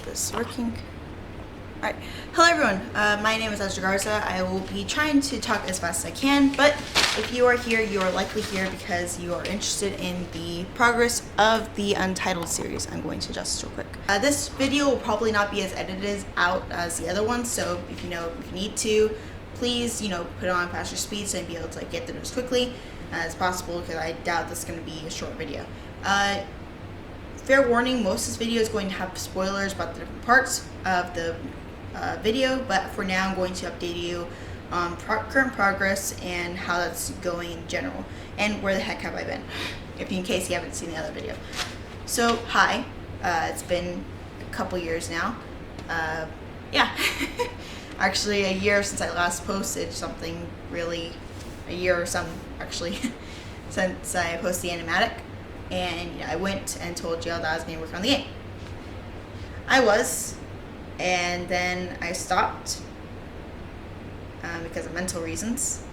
this working. Alright, hello everyone, my name is Ezra Garza. I will be trying to talk as fast as I can, but if you are here, you are likely here because you are interested in the progress of the Untitled series. I'm going to adjust this real quick. This video will probably not be as edited out as the other ones, so if you need to, please, put it on faster speed so I'll be able to get through as quickly as possible, because I doubt this is going to be a short video. Fair warning, most of this video is going to have spoilers about the different parts of the video, but for now I'm going to update you on current progress and how that's going in general, and where the heck have I been, in case you haven't seen the other video. So, hi, it's been a couple years now. Yeah, actually a year since I last posted something, really, a year or some, actually, since I posted the animatic. And I went and told y'all that I was going to work on the game. I was, and then I stopped because of mental reasons.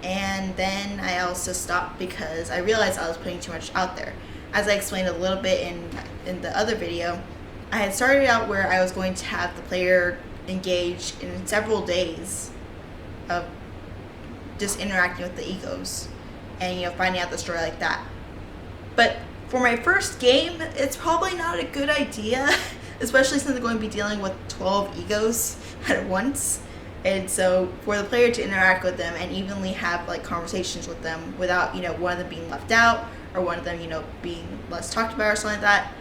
And then I also stopped because I realized I was putting too much out there. As I explained a little bit in the other video, I had started out where I was going to have the player engage in several days of just interacting with the egos and finding out the story like that. But for my first game, it's probably not a good idea, especially since I'm going to be dealing with 12 egos at once. And so for the player to interact with them and evenly have conversations with them without, one of them being left out or one of them, being less talked about or something like that.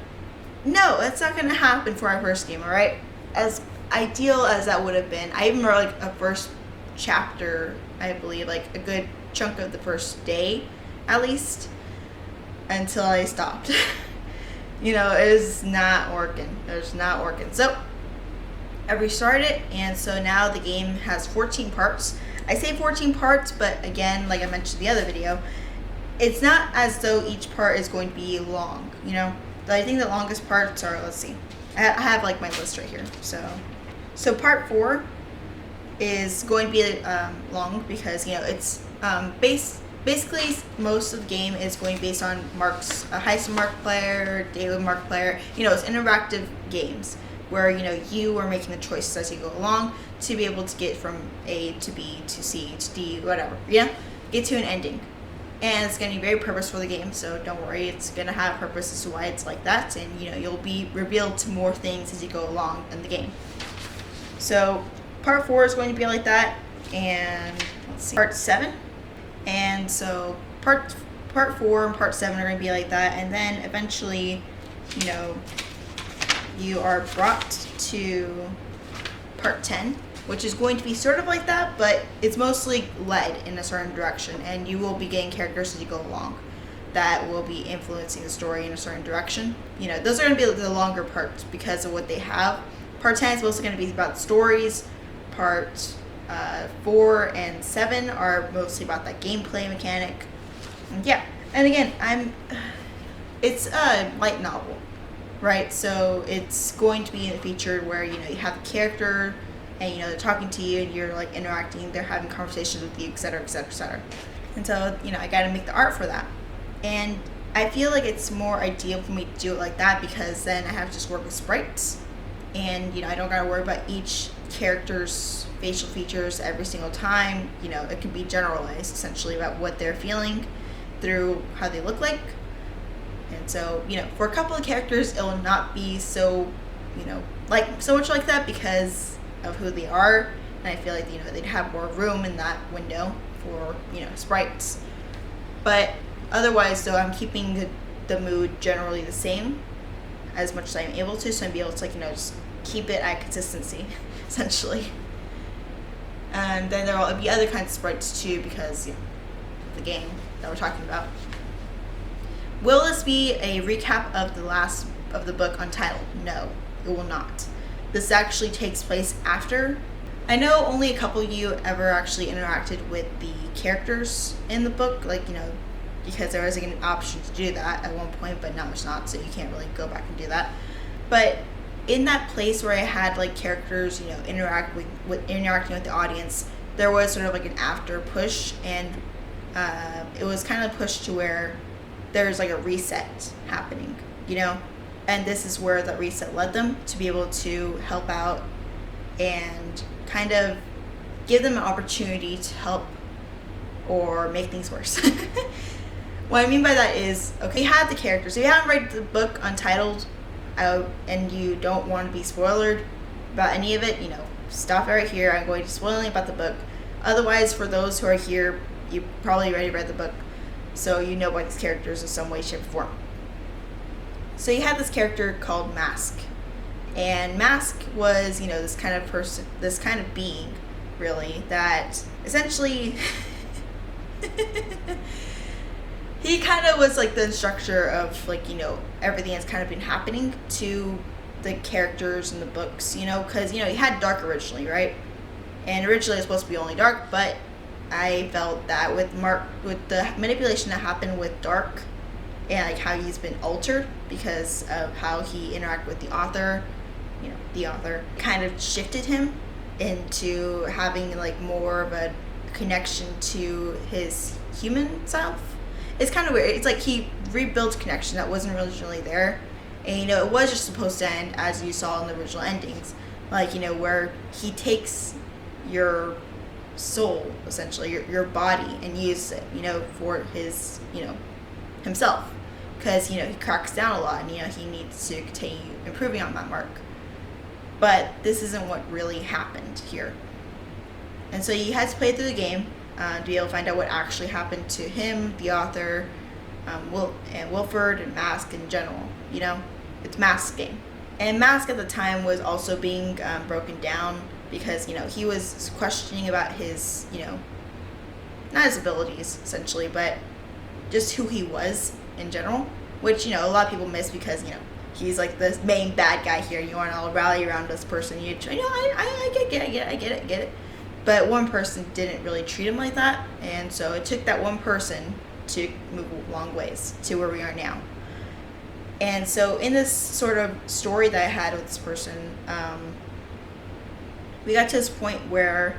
No, that's not going to happen for our first game, alright? As ideal as that would have been, I even wrote a first chapter, I believe, a good chunk of the first day, at least, until I stopped. It is not working. It's not working. So I restarted it, and so now the game has 14 parts. I say 14 parts, but again, like I mentioned in the other video, it's not as though each part is going to be long, I think the longest parts are, let's see, I have my list right here. So part 4 is going to be long because, it's basically, most of the game is going based on Mark's Heist Markiplier, David Markiplier. It's interactive games where you are making the choices as you go along to be able to get from A to B to C to D, whatever. Get to an ending, and it's going to be very purposeful, the game. So don't worry, it's going to have purpose as to why it's like that, and you'll be revealed to more things as you go along in the game. So part 4 is going to be like that, and let's see, part 7. And so part 4 and part 7 are going to be like that, and then eventually, you are brought to part 10, which is going to be sort of like that, but it's mostly led in a certain direction, and you will be getting characters as you go along that will be influencing the story in a certain direction. Those are going to be the longer parts because of what they have. Part 10 is mostly going to be about stories. Part 4 and 7 are mostly about that gameplay mechanic. And again, it's a light novel, right? So it's going to be featured where you have a character and they're talking to you and you're interacting, they're having conversations with you, etc., etc., etc. And so I got to make the art for that, and I feel like it's more ideal for me to do it like that because then I have to just work with sprites, and I don't got to worry about each character's facial features every single time. It can be generalized essentially about what they're feeling through how they look like. And so for a couple of characters it will not be so so much like that because of who they are, and I feel like they'd have more room in that window for sprites. But otherwise though, I'm keeping the mood generally the same as much as I'm able to, so I'm able to just keep it at consistency essentially. And then there will be other kinds of sprites too, because the game that we're talking about. Will this be a recap of the book Untitled? No, it will not. This actually takes place after. I know only a couple of you ever actually interacted with the characters in the book, because there was an option to do that at one point, but now there's not, so you can't really go back and do that. But in that place where I had characters, interacting with the audience, there was sort of an after push, and it was kind of pushed to where there's a reset happening, And this is where the reset led them to be able to help out and kind of give them an opportunity to help or make things worse. What I mean by that is, okay, you have the characters. If you haven't read the book Untitled and you don't want to be spoiled about any of it, stop right here. I'm going to spoil about the book. Otherwise, for those who are here, you probably already read the book, so you know about these characters in some way, shape, or form. So you had this character called Mask. And Mask was, this kind of person, this kind of being, really, that essentially he kind of was like the structure of everything that's kind of been happening to the characters in the books, because he had Dark originally, right? And originally it was supposed to be only Dark, but I felt that with the manipulation that happened with Dark and how he's been altered because of how he interacted with the author, the author kind of shifted him into having more of a connection to his human self. It's kind of weird. It's like he rebuilt a connection that wasn't originally there. And it was just supposed to end as you saw in the original endings. Where he takes your soul, essentially, your body, and uses it, for his, himself. Because, he cracks down a lot and, he needs to continue improving on that mark. But this isn't what really happened here. And so you had to play through the game to be able to find out what actually happened to him, the author, and Wilford, and Mask in general. It's Mask's game. And Mask at the time was also being broken down because, he was questioning about his, not his abilities, essentially, but just who he was in general, which, a lot of people miss because, he's like the main bad guy here. You want to all rally around this person. I get it. But one person didn't really treat him like that, and so it took that one person to move a long ways to where we are now. And so in this sort of story that I had with this person, we got to this point where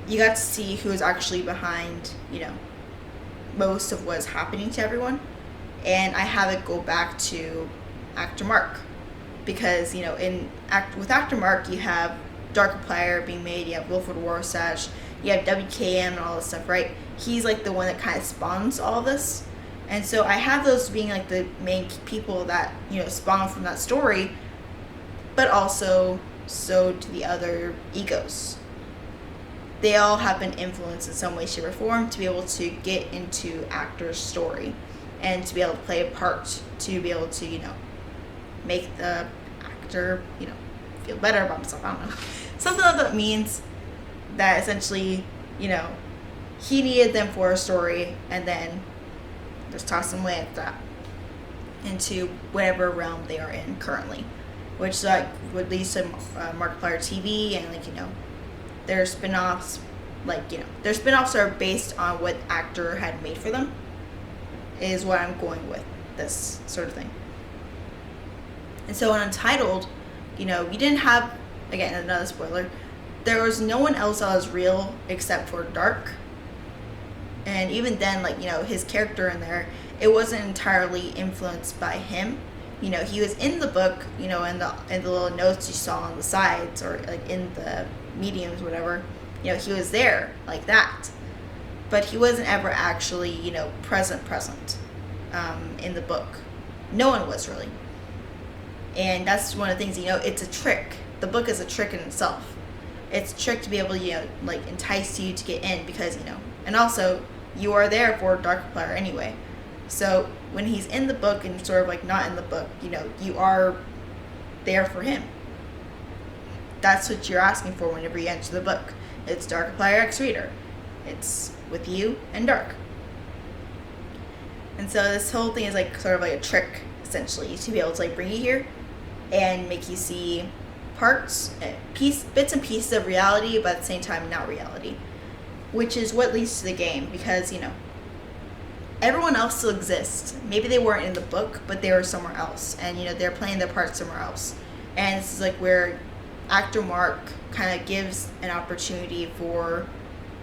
you got to see who was actually behind, most of what's happening to everyone. And I have it go back to Actor Mark, because with Actor Mark you have Darkiplier being made, you have Wilford Warsash, you have WKM and all this stuff, right? He's like the one that kind of spawns all this. And so I have those being like the main people that spawn from that story, but also so do the other egos. They all have been influenced in some way, shape, or form to be able to get into Actor's story and to be able to play a part, to be able to make the actor feel better about himself. I don't know. Something like that means that essentially, he needed them for a story and then just toss them away at that into whatever realm they are in currently, which would lead to Markiplier TV and their spin-offs, their spin-offs are based on what Actor had made for them, is what I'm going with this sort of thing. And so in Untitled, you didn't have, again, another spoiler, there was no one else that was real except for Dark. And even then, his character in there, it wasn't entirely influenced by him. He was in the book, in the little notes you saw on the sides or in the mediums, whatever, he was there like that. But he wasn't ever actually, present in the book. No one was really. And that's one of the things, it's a trick. The book is a trick in itself. It's a trick to be able to, entice you to get in because, and also you are there for Darkiplier anyway. So when he's in the book and sort of not in the book, you are there for him. That's what you're asking for whenever you enter the book. It's Darkiplier X Reader. It's with you and Dark. And so this whole thing is sort of like a trick, essentially, to be able to bring you here and make you see parts, bits and pieces of reality, but at the same time not reality, which is what leads to the game, because everyone else still exists. Maybe they weren't in the book, but they were somewhere else, and they're playing their part somewhere else. And this is where Actor Mark kind of gives an opportunity for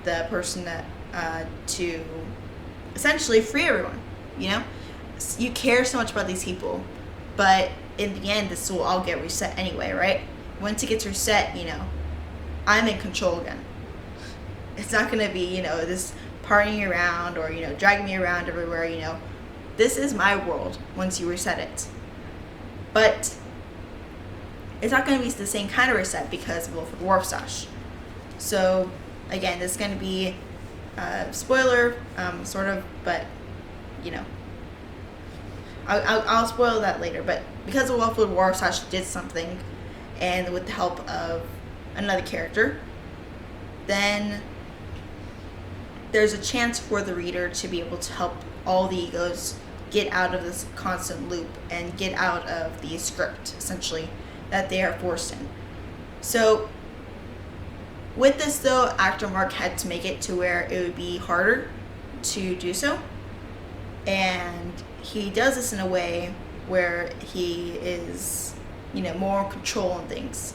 the person that to essentially free everyone. You care so much about these people, but in the end, this will all get reset anyway, right? Once it gets reset, I'm in control again. It's not going to be, this partying around or, dragging me around everywhere, This is my world once you reset it. But it's not going to be the same kind of reset because of Wilford Warfstache. So, again, this is going to be a spoiler, sort of, but, I'll spoil that later. But because of Wilford Warfstache did something, and with the help of another character, then there's a chance for the reader to be able to help all the egos get out of this constant loop and get out of the script, essentially, that they are forced in. So, with this though, actor Mark had to make it to where it would be harder to do so. And he does this in a way where he is, more in control on things.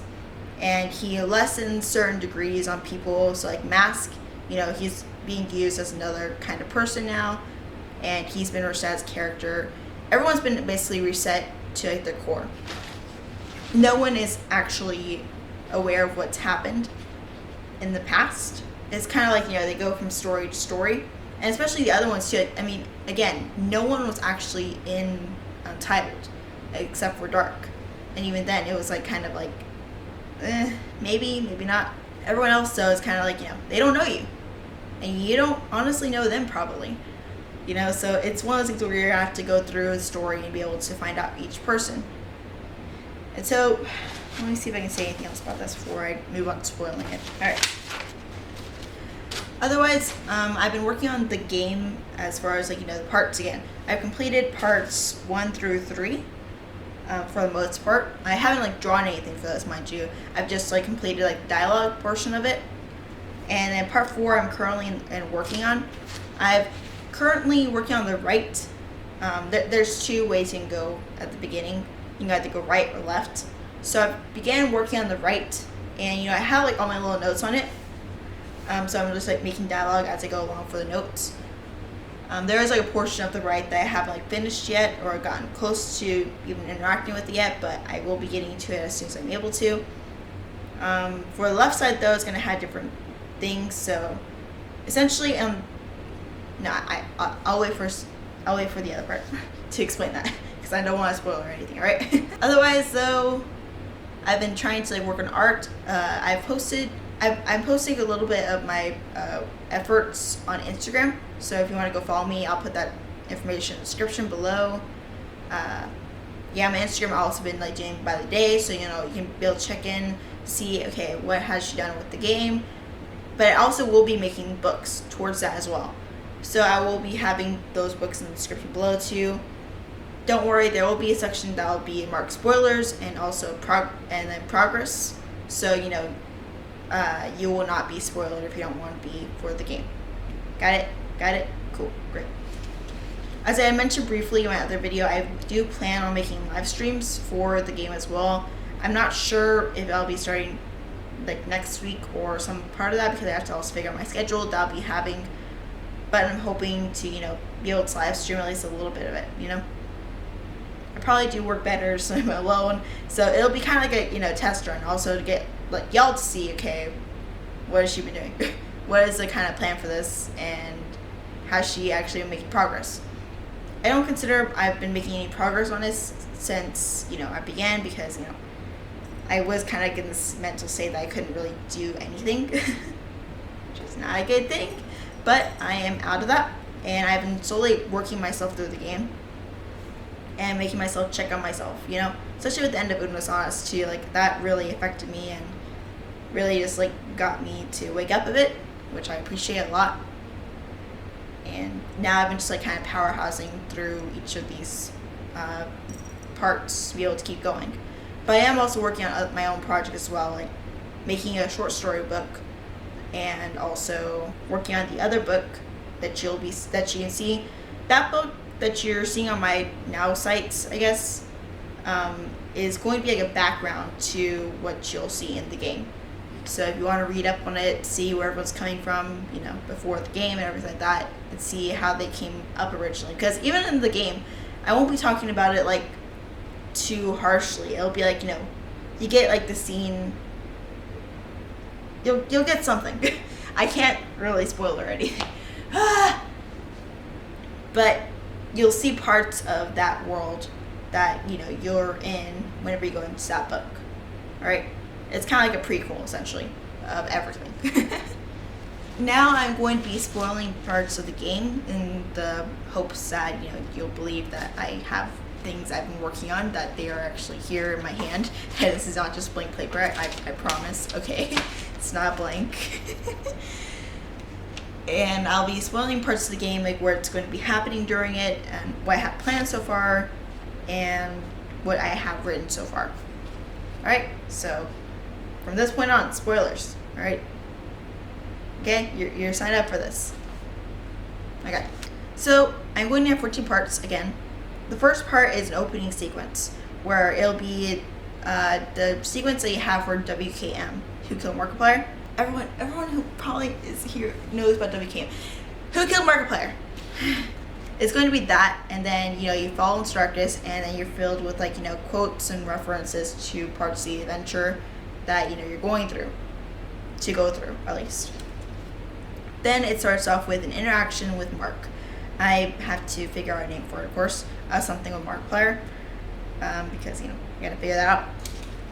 And he lessens certain degrees on people. So like Mask, he's being used as another kind of person now. And he's been reset as character. Everyone's been basically reset to like their core. No one is actually aware of what's happened in the past. It's kind of like, they go from story to story. And especially the other ones too. Again, no one was actually in Untitled except for Dark. And even then, it was like kind of like, maybe not. Everyone else though is kind of like, they don't know you. And you don't honestly know them probably. So it's one of those things where you have to go through the story and be able to find out each person. And so, let me see if I can say anything else about this before I move on to spoiling it. Alright. Otherwise, I've been working on the game as far as the parts again. I've completed parts 1 through 3 for the most part. I haven't drawn anything for this, mind you. I've just completed the dialogue portion of it. And then part 4 I'm currently working on. I've currently working on the right. There's 2 ways you can go at the beginning. You can either go right or left. So I began working on the right, and I have all my little notes on it. So I'm just making dialogue as I go along for the notes. There is a portion of the right that I haven't finished yet or gotten close to even interacting with it yet, but I will be getting to it as soon as I'm able to. For the left side though, it's going to have different things. So essentially, I'll wait for the other part to explain that because I don't want to spoil or anything. All right. Otherwise though, I've been trying to work on art. I'm posting a little bit of my efforts on Instagram. So if you want to go follow me, I'll put that information in the description below. My Instagram I've also been doing by the day, so you can be able to check in, see okay what has she done with the game. But I also will be making books towards that as well. So I will be having those books in the description below too. Don't worry, there will be a section that will be marked spoilers and also progress. So you will not be spoiled if you don't want to be for the game. Got it? Cool, great. As I mentioned briefly in my other video, I do plan on making live streams for the game as well. I'm not sure if I'll be starting next week or some part of that because I have to also figure out my schedule that I'll be having. But I'm hoping to, be able to live stream at least a little bit of it, I probably do work better so I'm alone. So it'll be kind of like a, test run also to get y'all to see, okay, what has she been doing? What is the kind of plan for this, and has she actually been making progress? I don't consider I've been making any progress on this since, I began because, I was kind of in this mental state that I couldn't really do anything, which is not a good thing, but I am out of that, and I've been slowly working myself through the game and making myself check on myself, especially with the end of Unos Honest too, that really affected me and really just got me to wake up a bit, which I appreciate a lot. And now I've been just kind of powerhousing through each of these parts to be able to keep going. But I am also working on my own project as well, making a short story book, and also working on the other book that you can see. That book that you're seeing on my now sites, I guess, is going to be a background to what you'll see in the game. So if you want to read up on it, see where everyone's coming from, before the game and everything like that, and see how they came up originally. Because even in the game, I won't be talking about it too harshly. It'll be like, you get like the scene. You'll get something. I can't really spoil it already. But you'll see parts of that world that, you're in whenever you go into that book. Alright? It's kind of like a prequel, essentially, of everything. Now I'm going to be spoiling parts of the game in the hopes that, you'll believe that I have things I've been working on, that they are actually here in my hand. And this is not just blank paper, I promise. Okay? It's not blank. And I'll be spoiling parts of the game, like where it's going to be happening during it, and what I have planned so far, and what I have written so far. Alright, so from this point on, spoilers. Alright? Okay, you're signed up for this. Okay, so I'm going to have 14 parts again. The first part is an opening sequence, where it'll be the sequence that you have for WKM, Who Killed Markiplier. Everyone who probably is here knows about WKM. Who Killed Markiplier? It's going to be that, and then, you follow instructors, and then you're filled with, like, quotes and references to parts of the adventure that, you're going through. To go through, at least. Then it starts off with an interaction with Mark. I have to figure out a name for it, of course. Something with Markiplier. Because, you gotta figure that out.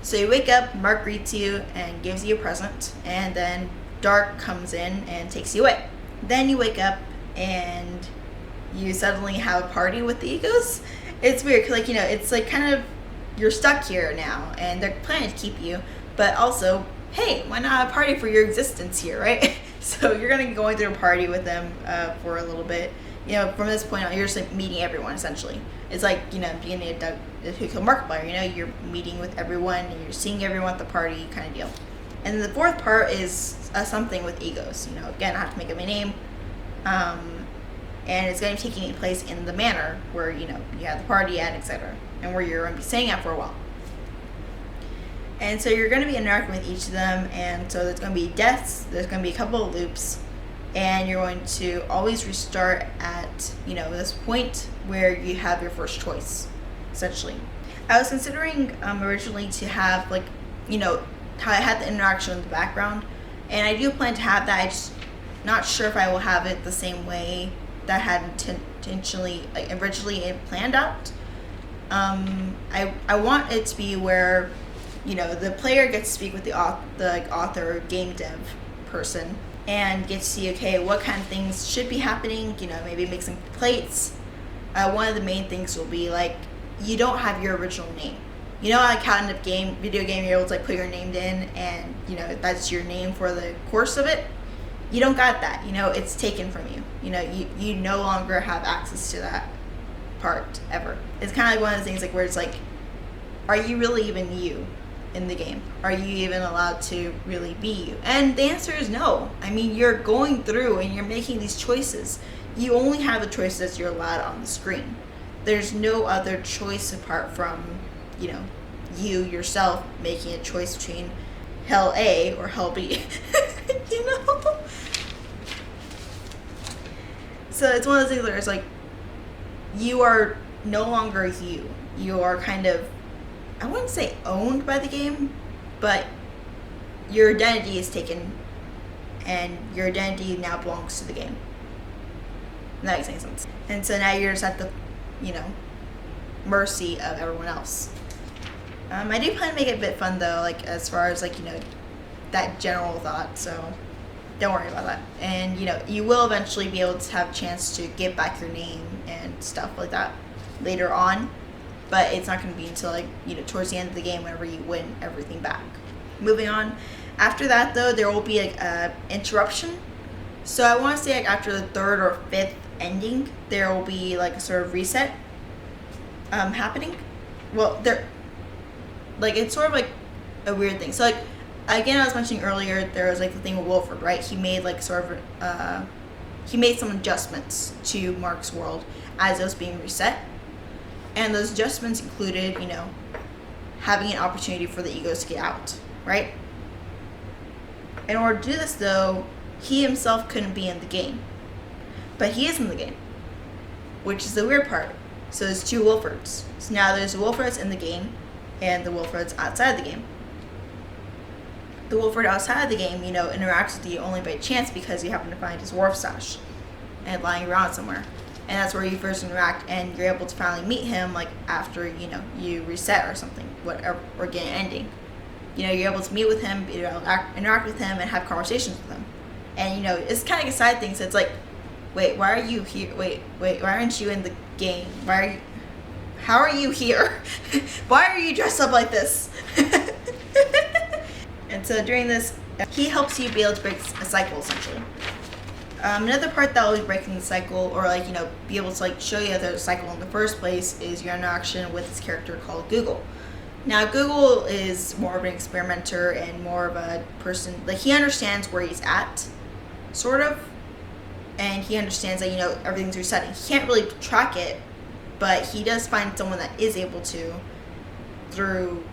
So you wake up, Mark greets you and gives you a present, and then Dark comes in and takes you away. Then you wake up and you suddenly have a party with the egos. It's weird, 'cause, like, it's like kind of, you're stuck here now, and they're planning to keep you, but also, hey, why not have a party for your existence here, right? So you're gonna be going through a party with them for a little bit. From this point on, you're just like meeting everyone, essentially. It's like, beginning of Who Killed Markiplier, you're meeting with everyone, and you're seeing everyone at the party kind of deal. And then the fourth part is something with egos. Again, I have to make up my name. And it's going to be taking place in the manor where, you have the party at, etc. And where you're going to be staying at for a while. And so you're going to be interacting with each of them, and so there's going to be deaths, there's going to be a couple of loops, and you're going to always restart at, this point where you have your first choice, essentially. I was considering originally to have, like, how I had the interaction in the background, and I do plan to have that. I'm just not sure if I will have it the same way that I had intentionally, originally planned out. I want it to be where, the player gets to speak with the author, game dev person, and get to see, okay, what kind of things should be happening, maybe make some plates. One of the main things will be, like, you don't have your original name. Like how in a video game, you're able to, like, put your name in, and, that's your name for the course of it. You don't got that, it's taken from you. You no longer have access to that part, ever. It's kind of like one of the things, like, where it's like, are you really even you in the game? Are you even allowed to really be you? And the answer is no. I mean, you're going through and you're making these choices. You only have the choices you're allowed on the screen. There's no other choice apart from, you yourself making a choice between hell A or hell B. So it's one of those things where it's like, you are no longer you. You are kind of, I wouldn't say owned by the game, but your identity is taken, and your identity now belongs to the game. That makes any sense. And so now you're just at the, mercy of everyone else. I do plan to make it a bit fun, though, like, as far as, like, that general thought, so don't worry about that. And, you will eventually be able to have a chance to get back your name and stuff like that later on. But it's not going to be until, like, towards the end of the game whenever you win everything back. Moving on. After that, though, there will be, like, a interruption. So I want to say, like, after the third or fifth ending, there will be, like, a sort of reset happening. Well, it's sort of, like, a weird thing. So, like, again, I was mentioning earlier, there was, like, the thing with Wilford, right? He made, like, sort of, he made some adjustments to Mark's world as it was being reset. And those adjustments included, having an opportunity for the egos to get out, right? In order to do this, though, he himself couldn't be in the game. But he is in the game, which is the weird part. So there's two Wilfords. So now there's the Wilfords in the game and the Wilfords outside the game. The Wilford outside of the game, interacts with you only by chance because you happen to find his wharf stash and lying around somewhere. And that's where you first interact, and you're able to finally meet him, like, after, you reset or something, whatever, or get an ending. You're able to meet with him, interact with him, and have conversations with him. And, it's kind of a side thing, so it's like, wait, why are you here? Wait, why aren't you in the game? How are you here? Why are you dressed up like this? And so during this, he helps you be able to break a cycle, essentially. Another part that will be breaking the cycle, or be able to show you the cycle in the first place, is your interaction with this character called Google. Now, Google is more of an experimenter and more of a person, he understands where he's at, sort of, and he understands that, everything's resetting. He can't really track it, but he does find someone that is able to through,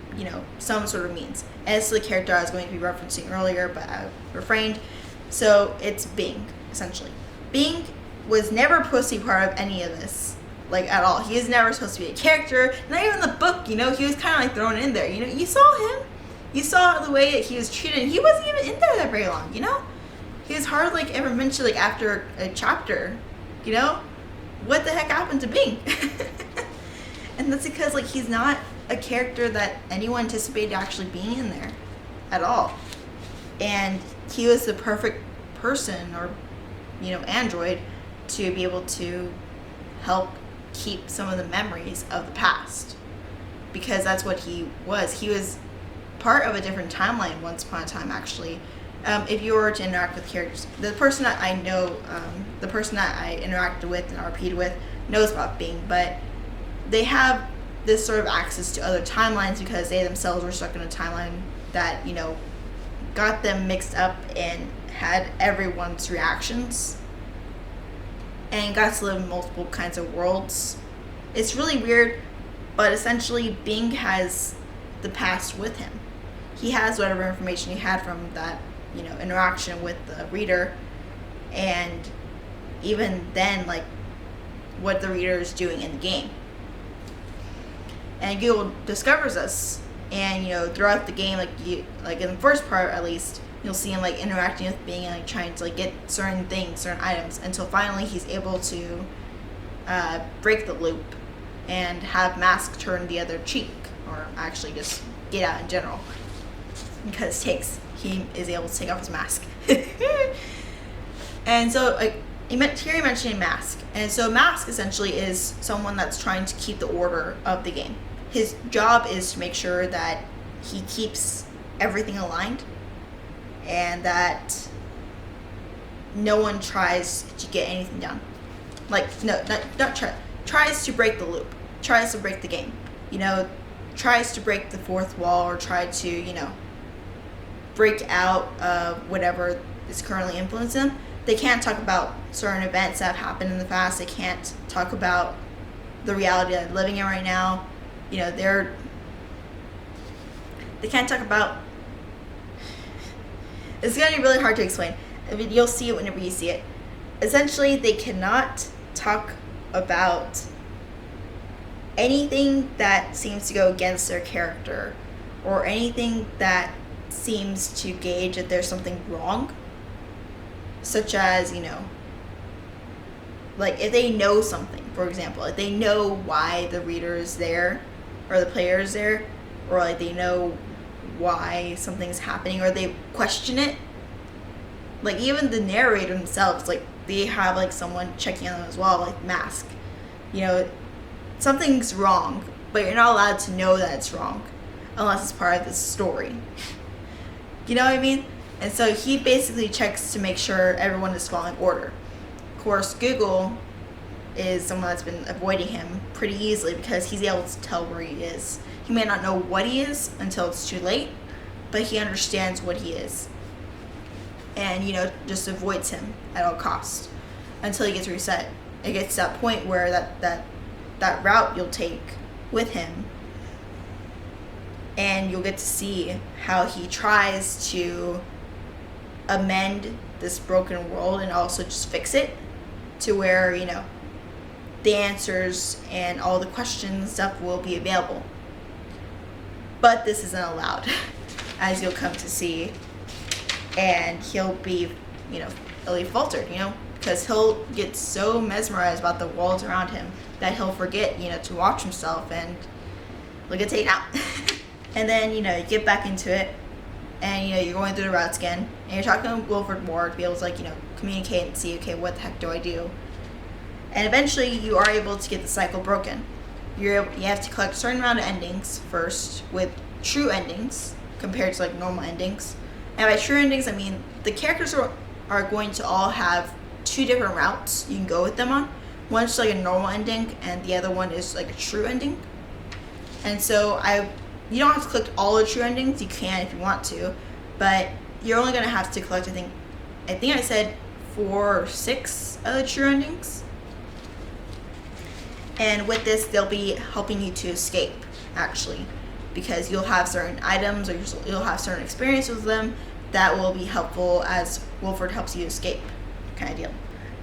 some sort of means. And it's the character I was going to be referencing earlier, but I refrained. So it's Bing, essentially. Bing was never supposed to be part of any of this, at all. He was never supposed to be a character, not even in the book, he was kind of thrown in there, you saw him. You saw the way that he was treated. He wasn't even in there that very long, He was hardly ever mentioned, after a chapter, What the heck happened to Bing? And that's because, he's not a character that anyone anticipated actually being in there at all. And he was the perfect person, or android, to be able to help keep some of the memories of the past, because that's what he was. He was part of a different timeline once upon a time, actually. If you were to interact with characters, the person that I know, the person that I interacted with and RP'd with knows about Bing, but they have this sort of access to other timelines because they themselves were stuck in a timeline that, got them mixed up and had everyone's reactions and got to live in multiple kinds of worlds. It's really weird, but essentially Bing has the past with him. He has whatever information he had from that, interaction with the reader, and even then, what the reader is doing in the game. And Google discovers this, and throughout the game, in the first part at least, you'll see him interacting with Bing and trying to get certain things, certain items, until finally he's able to break the loop and have Mask turn the other cheek, or actually just get out in general, because he is able to take off his mask. And so he mentioned Mask, and so Mask essentially is someone that's trying to keep the order of the game. His job is to make sure that he keeps everything aligned, and that no one tries to get anything done. Tries to break the loop, tries to break the game, tries to break the fourth wall, or try to, break out of whatever is currently influencing them. They can't talk about certain events that have happened in the past. They can't talk about the reality that they're living in right now. They can't talk about... It's going to be really hard to explain. You'll see it whenever you see it. Essentially, they cannot talk about anything that seems to go against their character, or anything that seems to gauge that there's something wrong, such as, if they know something, for example, if they know why the reader is there, or the player is there, or they know why something's happening, or they question it, even the narrator themselves, they have someone checking on them as well, Mask. Something's wrong, but you're not allowed to know that it's wrong unless it's part of the story. You know what I mean? And so he basically checks to make sure everyone is following order. Of course, Google is someone that's been avoiding him pretty easily because he's able to tell where he is. He may not know what he is until it's too late, but he understands what he is. And, just avoids him at all costs until he gets reset. It gets to that point where that route you'll take with him, and you'll get to see how he tries to amend this broken world and also just fix it to where, the answers and all the questions and stuff will be available. But this isn't allowed, as you'll come to see, and he'll be, really faltered, because he'll get so mesmerized about the world around him that he'll forget, to watch himself, and look at Tate now. And then, you get back into it, and, you're going through the routes again, and you're talking to Wilford more to be able to, communicate and see, okay, what the heck do I do? And eventually, you are able to get the cycle broken. You have to collect a certain amount of endings first, with true endings, compared to, normal endings. And by true endings, I mean, the characters are going to all have 2 different routes you can go with them on. One's a normal ending, and the other one is a true ending. And so you don't have to collect all the true endings. You can if you want to, but you're only going to have to collect, I think I said 4 or 6 of the true endings. And with this, they'll be helping you to escape, actually, because you'll have certain items, or you'll have certain experiences with them that will be helpful as Wilford helps you escape, kind of deal.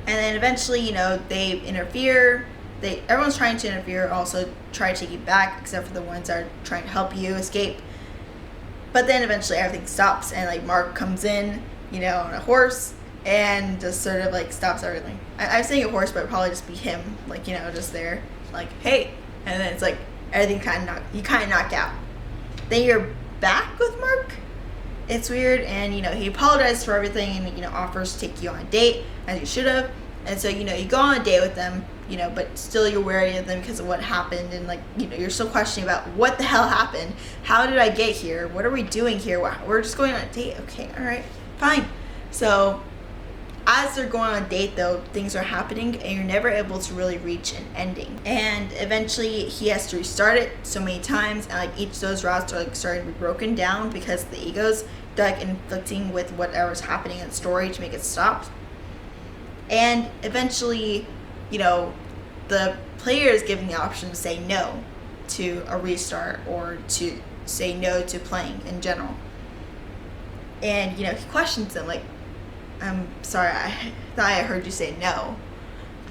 And then eventually, they interfere. Everyone's trying to interfere, also try to take you back, except for the ones that are trying to help you escape. But then eventually everything stops, and Mark comes in, on a horse, and just sort of stops everything. I'm saying a horse, but it'd probably just be him, just there, hey, and then it's everything you kind of knock out. Then you're back with Mark. It's weird, and he apologizes for everything, and offers to take you on a date, as you should have. And so you go on a date with them, but still you're wary of them because of what happened, and you're still questioning about what the hell happened. How did I get here? What are we doing here? We're just going on a date. Okay, all right, fine. So as they're going on a date, though, things are happening, and you're never able to really reach an ending. And eventually, he has to restart it so many times, and each of those routes are starting to be broken down because the egos are inflicting with whatever's happening in the story to make it stop. And eventually, the player is given the option to say no to a restart, or to say no to playing in general. And he questions them I'm sorry, I thought I heard you say no.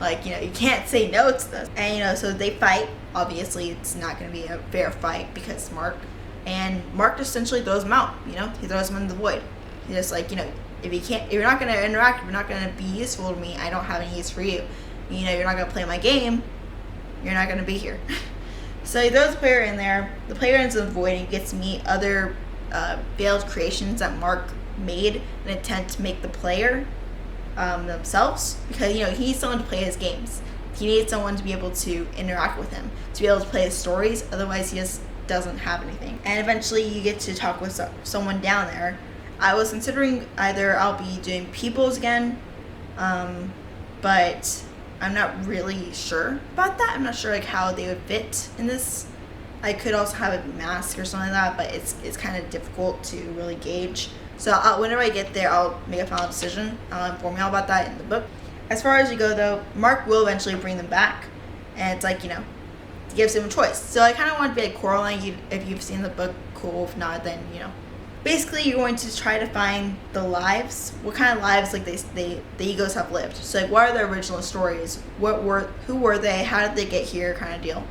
You can't say no to this. And, so they fight. Obviously, it's not going to be a fair fight because Mark just essentially throws him out, He throws him in the void. He's just if you're not going to interact, if you're not going to be useful to me, I don't have any use for you. You're not going to play my game, you're not going to be here. So he throws the player in there. The player ends up voiding, gets to meet other veiled creations that Mark made in an attempt to make the player themselves, because he needs someone to play his games. He needs someone to be able to interact with him, to be able to play his stories. Otherwise, he just doesn't have anything. And eventually, you get to talk with someone down there. I was considering either I'll be doing peoples again, but I'm not really sure about that. I'm not sure how they would fit in this. I could also have a mask or something like that, but it's kind of difficult to really gauge. So whenever I get there, I'll make a final decision. I'll inform you all about that in the book. As far as you go, though, Mark will eventually bring them back. And it's he gives them a choice. So I kind of want to be Coraline. If you've seen the book, cool. If not, then, Basically, you're going to try to find the lives. What kind of lives, the egos have lived. So, what are their original stories? Who were they? How did they get here? Kind of deal.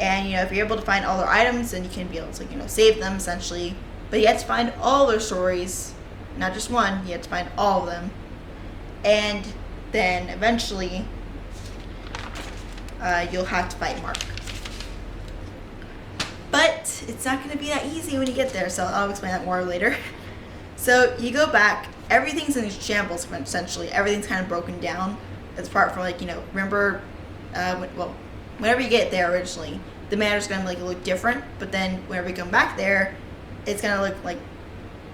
And, if you're able to find all their items, then you can be able to, save them, essentially. But you have to find all their stories, not just one. You have to find all of them. And then eventually, you'll have to fight Mark. But it's not going to be that easy when you get there, so I'll explain that more later. So you go back, everything's in shambles, essentially. Everything's kind of broken down, apart from, remember, whenever you get there originally, the matter's going to look different, but then whenever you come back there, it's going to look like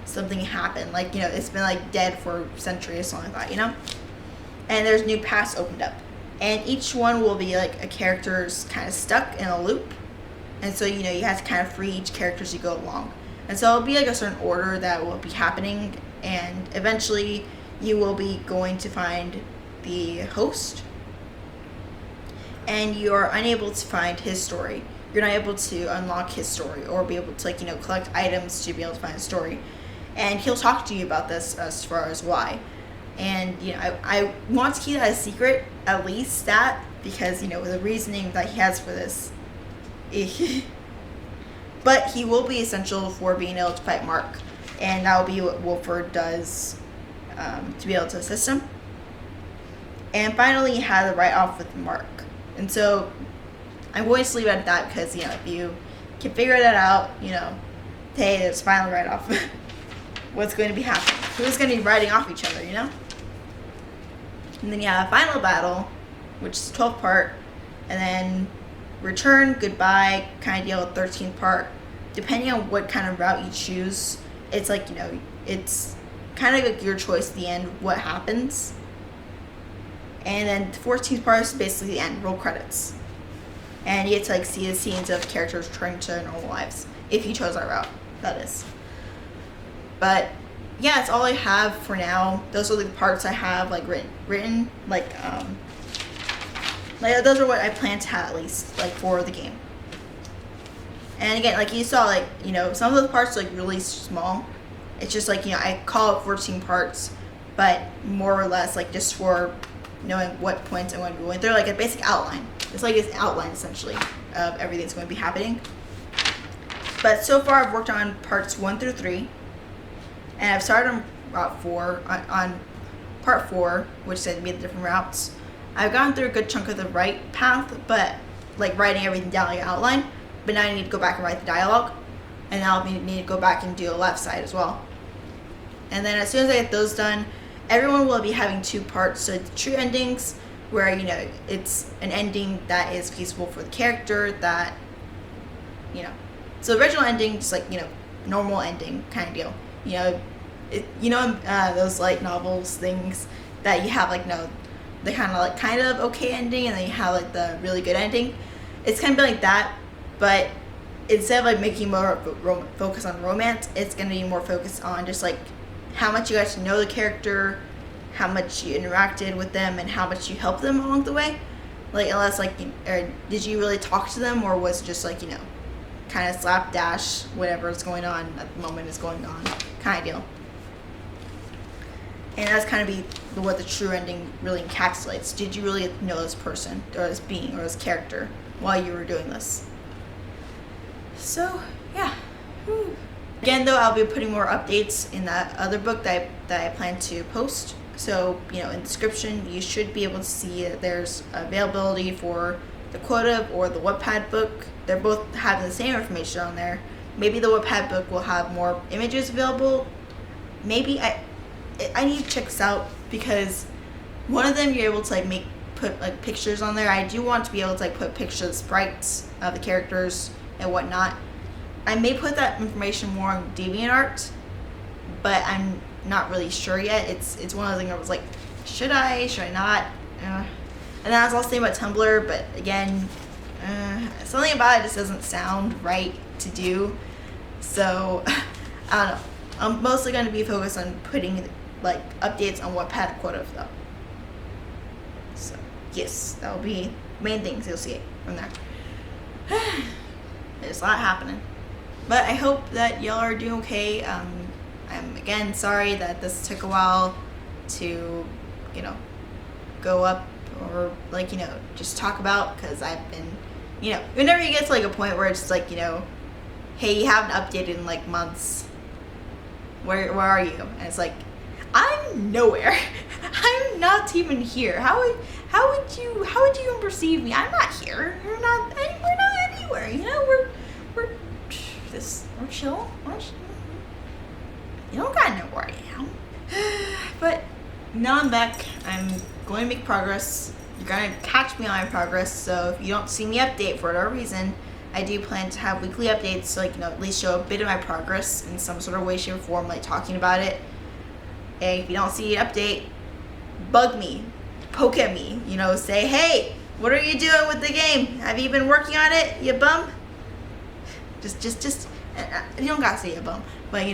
something happened. It's been dead for centuries or something like that, And there's new paths opened up. And each one will be a character's kind of stuck in a loop. And so, you have to kind of free each character as you go along. And so it'll be a certain order that will be happening. And eventually you will be going to find the host. And you're unable to find his story. You're not able to unlock his story or be able to collect items to be able to find a story. And he'll talk to you about this as far as why. And I want to keep that a secret, at least that, because, the reasoning that he has for this. But he will be essential for being able to fight Mark, and that will be what Wolford does to be able to assist him. And finally, he had a write-off with Mark. And so I'm going to leave it at that because, if you can figure that out, hey, there's finally write-off. What's going to be happening? Who's going to be writing off each other, And then you have a final battle, which is 12th part, and then return, goodbye, kind of deal with 13th part. Depending on what kind of route you choose, it's like, it's kind of like your choice at the end, what happens. And then the 14th part is basically the end, roll credits. And you get to see the scenes of characters returning to their normal lives, if you chose that route, that is. But yeah, that's all I have for now. Those are the parts I have written. Those are what I plan to have at least for the game. And again, you saw, some of the parts are really small. It's just I call it 14 parts, but more or less just for knowing what points I'm going to be going. They're a basic outline. It's an outline essentially of everything that's going to be happening. But so far I've worked on parts 1 through 3, and I've started on route 4, on part 4, which said to be the different routes. I've gone through a good chunk of the right path, but writing everything down outline. But now I need to go back and write the dialogue, and now I need to go back and do the left side as well. And then as soon as I get those done, everyone will be having 2 parts. So the true endings, where it's an ending that is feasible for the character, that so the original ending, just normal ending kind of deal. Those light novels things that you have the kind of okay ending, and then you have the really good ending. It's kind of like that, but instead of making more focus on romance, it's going to be more focused on just how much you got to know the character, how much you interacted with them, and how much you helped them along the way. Unless or did you really talk to them, or was it just kind of slapdash whatever is going on at the moment is going on kind of deal. And that's kind of be what the true ending really encapsulates. Did you really know this person, or this being, or this character while you were doing this? So, yeah. Whew. Again, though, I'll be putting more updates in that other book that I plan to post. So, in the description, you should be able to see that there's availability for the Quota or the Wattpad book. They're both having the same information on there. Maybe the Wattpad book will have more images available. Maybe I need to check this out, because one of them you're able to put pictures on there. I do want to be able to put pictures of sprites of the characters and whatnot. I may put that information more on DeviantArt, but I'm not really sure yet. It's one of the things I was should I not? And then I was also thinking about Tumblr, but again, something about it just doesn't sound right to do. So I don't know. I'm mostly going to be focused on putting updates on Wattpad and Quota though. So yes, that will be main things you'll see from there. There's a lot happening, but I hope that y'all are doing okay. I'm again sorry that this took a while to go up, or just talk about, because I've been whenever you get to a point where it's hey, you haven't updated in months, where are you? And it's I'm nowhere. I'm not even here. How would you even perceive me? I'm not here. We're not anywhere. We're chill. You don't gotta know where I am. But now I'm back. I'm going to make progress. You're gonna catch me on my progress. So if you don't see me update for whatever reason, I do plan to have weekly updates, so at least show a bit of my progress in some sort of way, shape, or form, talking about it. And if you don't see an update, bug me, poke at me, say, hey, what are you doing with the game? Have you been working on it, you bum? Just, you don't gotta say you bum, but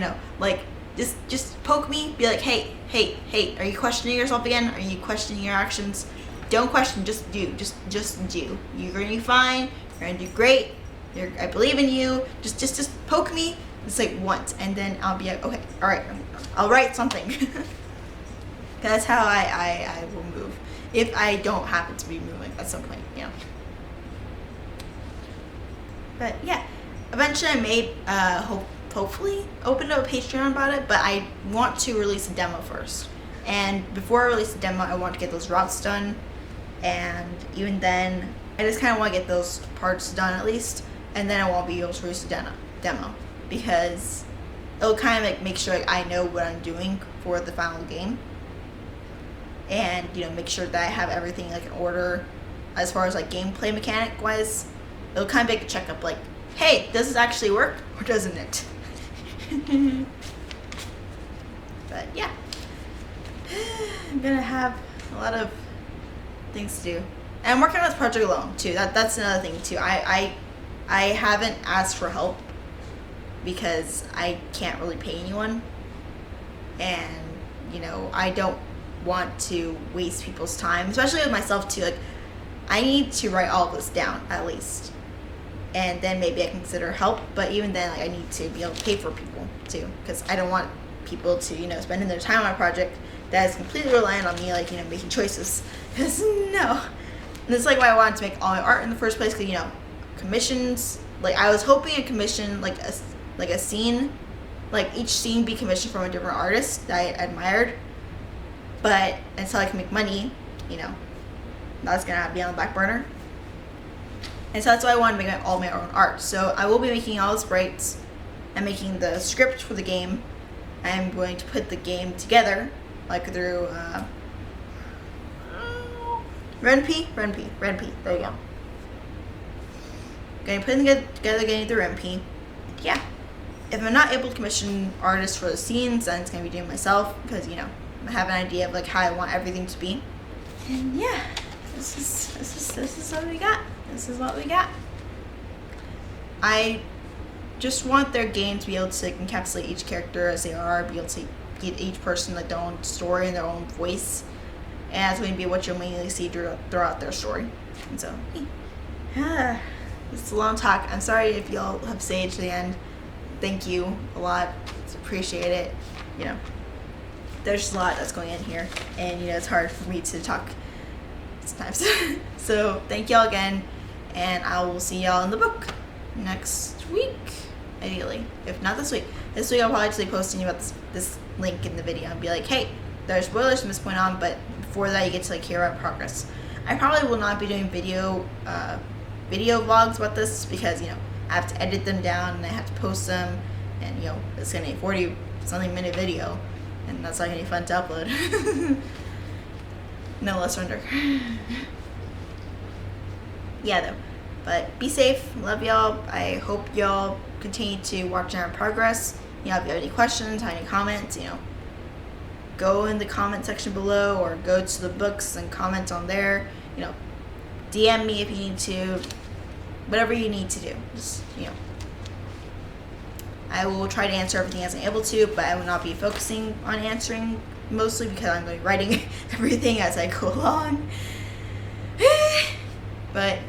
just poke me, be hey, are you questioning yourself again? Are you questioning your actions? Don't question, just do, just do. You're gonna be fine, you're gonna do great, I believe in you. Just poke me, just once, and then I'll be okay, alright, I'll write something. That's how I will move. if I don't happen to be moving at some point, But yeah, eventually I may hopefully open up a Patreon about it, but I want to release a demo first. And before I release the demo, I want to get those routes done. And even then, I just kind of want to get those parts done at least. And then I won't be able to release a demo. Because it'll kind of make sure I know what I'm doing for the final game. And, make sure that I have everything in order as far as gameplay mechanic wise. It'll kind of make a checkup hey, does this actually work or doesn't it? But yeah. I'm gonna have a lot of things to do. And I'm working on this project alone too. That's another thing too. I haven't asked for help because I can't really pay anyone. And, I don't want to waste people's time, especially with myself too. I need to write all of this down at least. And then maybe I consider help, but even then, I need to be able to pay for people too, because I don't want people to, spending their time on a project that is completely reliant on me, making choices. Because no, and it's why I wanted to make all my art in the first place. Because commissions, I was hoping a commission, a scene, each scene be commissioned from a different artist that I admired. But until I can make money, that's gonna be on the back burner. And so that's why I want to make all my own art. So I will be making all the sprites. I'm making the script for the game. I'm going to put the game together, through Ren'Py. There you go. Going to put it together again through Ren'Py. Yeah. If I'm not able to commission artists for the scenes, then it's going to be doing myself because I have an idea of how I want everything to be. And yeah, this is what we got. This is what we got. I just want their game to be able to encapsulate each character as they are, be able to give each person their own story and their own voice. And that's going to be what you'll mainly see throughout their story. And so, it's a long talk. I'm sorry if y'all have stayed to the end. Thank you a lot. Appreciate it. There's just a lot that's going in here. And, it's hard for me to talk sometimes. So, thank y'all again. And I will see y'all in the book next week, ideally. If not this week. This week I'll probably actually posting about this link in the video and be hey, there's spoilers from this point on, but before that you get to hear our progress. I probably will not be doing video vlogs about this because, I have to edit them down and I have to post them and, it's going to be a 40-something minute video and that's not going to be fun to upload. No less wonder. Yeah, though. But be safe. Love y'all. I hope y'all continue to watch our progress. If you have any questions, have any comments, go in the comment section below or go to the books and comment on there. DM me if you need to. Whatever you need to do. Just, I will try to answer everything as I'm able to, but I will not be focusing on answering mostly because I'm going to be writing everything as I go along. But